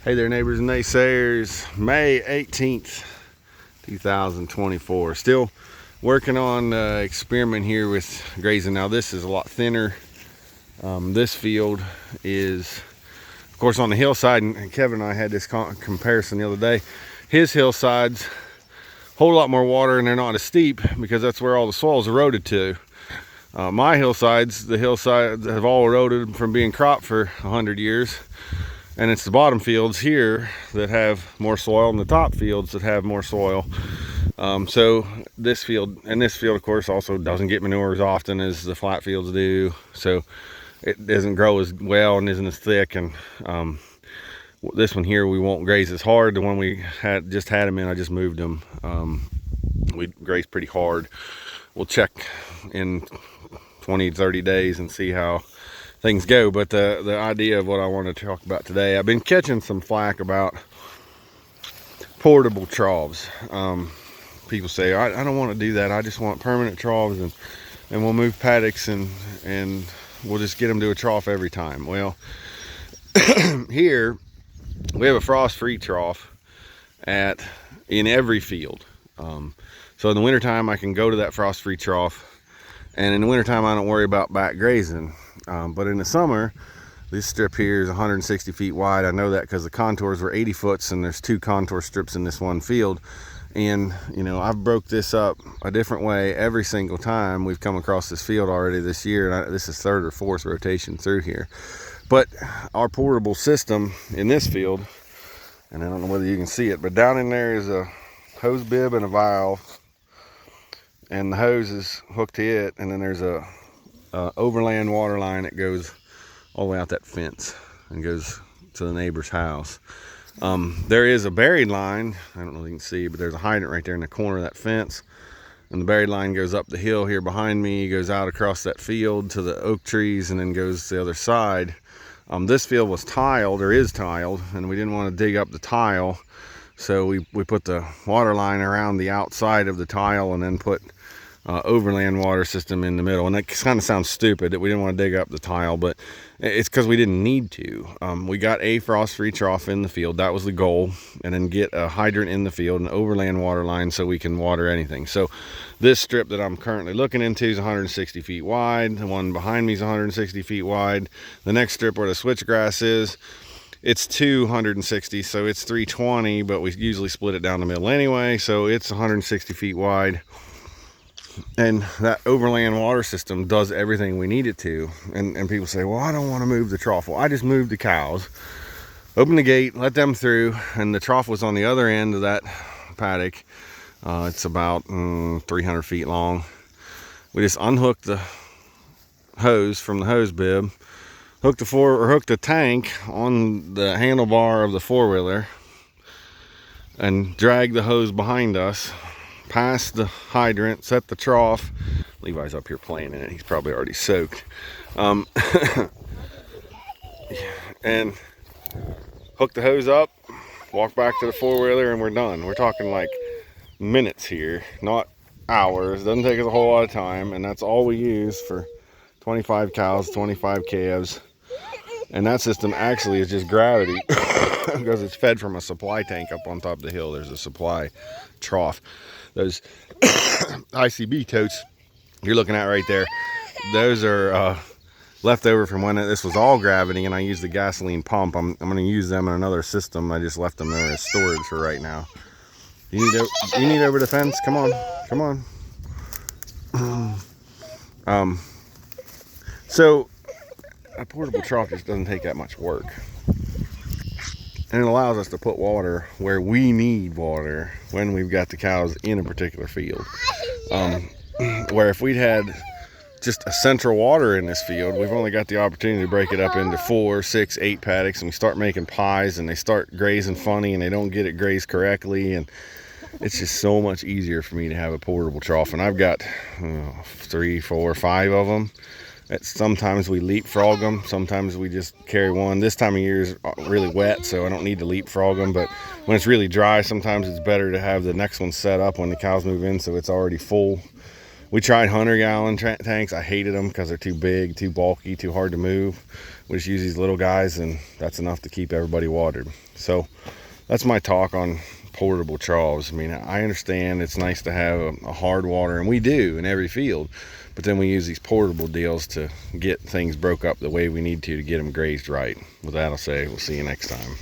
Hey there, neighbors and naysayers. May 18th, 2024. Still working on experiment here with grazing. Now this is a lot thinner. This field is, of course, on the hillside, and Kevin and I had this comparison the other day. His hillsides hold a lot more water and they're not as steep because that's where all the soil's eroded to. My hillsides, the hillsides have all eroded from being cropped for 100 years. And it's the bottom fields here that have more soil and the top fields that have more soil. So this field, of course, also doesn't get manure as often as the flat fields do. So it doesn't grow as well and isn't as thick. And this one here, we won't graze as hard. The one we just had them in, I just moved them. We graze pretty hard. We'll check in 20, 30 days and see how things go. But the idea of what I want to talk about today, I've been catching some flack about portable troughs. People say, I don't want to do that. I just want permanent troughs, and we'll move paddocks and we'll just get them to a trough every time. Well, here we have a frost-free trough in every field. So in the wintertime, I can go to that frost-free trough, and in the wintertime, I don't worry about back grazing. But in the summer, this strip here is 160 feet wide. I know that because the contours were 80 foots and there's 2 contour strips in this one field. And, you know, I've broke this up a different way every single time we've come across this field already this year. And this is 3rd or 4th rotation through here. But our portable system in this field, and I don't know whether you can see it, but down in there is a hose bib and a valve. And the hose is hooked to it, and then there's a overland water line that goes all the way out that fence and goes to the neighbor's house. There is a buried line, I don't know if you can see, but there's a hydrant right there in the corner of that fence, and the buried line goes up the hill here behind me, goes out across that field to the oak trees, and then goes to the other side. This field was tiled, or is tiled, and we didn't want to dig up the tile, so we put the water line around the outside of the tile and then put overland water system in the middle. And that kind of sounds stupid that we didn't want to dig up the tile, but it's because we didn't need to. We got a frost-free trough in the field. That was the goal. And then get a hydrant in the field, an overland water line, so we can water anything. So this strip that I'm currently looking into is 160 feet wide. The one behind me is 160 feet wide. The next strip where the switchgrass is, it's 260, so it's 320, but we usually split it down the middle anyway, so it's 160 feet wide. And that overland water system does everything we need it to. And people say, well, I don't want to move the trough. Well, I just moved the cows, opened the gate, let them through, and the trough was on the other end of that paddock. It's about 300 feet long. We just unhooked the hose from the hose bib, hooked the tank on the handlebar of the four-wheeler, and dragged the hose behind us past the hydrant, set the trough. Levi's up here playing in it. He's probably already soaked. And hook the hose up, walk back to the four-wheeler, and we're done. We're talking like minutes here, not hours. Doesn't take us a whole lot of time, and that's all we use for 25 cows, 25 calves. And that system actually is just gravity because it's fed from a supply tank up on top of the hill. There's a supply trough. Those ICB totes you're looking at right there, those are left over from when this was all gravity, and I used the gasoline pump. I'm going to use them in another system. I just left them there as storage for right now. You need over the fence? Come on. So a portable trough just doesn't take that much work, and it allows us to put water where we need water when we've got the cows in a particular field. Where if we'd had just a central water in this field, we've only got the opportunity to break it up into 4, 6, 8 paddocks, and we start making pies, and they start grazing funny, and they don't get it grazed correctly, and it's just so much easier for me to have a portable trough. And I've got 3, 4, 5 of them. Sometimes we leapfrog them, sometimes we just carry one. This time of year is really wet, so I don't need to leapfrog them, but when it's really dry, sometimes it's better to have the next one set up when the cows move in so it's already full. We tried 100-gallon tanks. I hated them because they're too big, too bulky, too hard to move. We just use these little guys, and that's enough to keep everybody watered. So that's my talk on portable troughs. I mean, I understand it's nice to have a hard water, and we do in every field, but then we use these portable deals to get things broke up the way we need to get them grazed right. With that, I'll say we'll see you next time.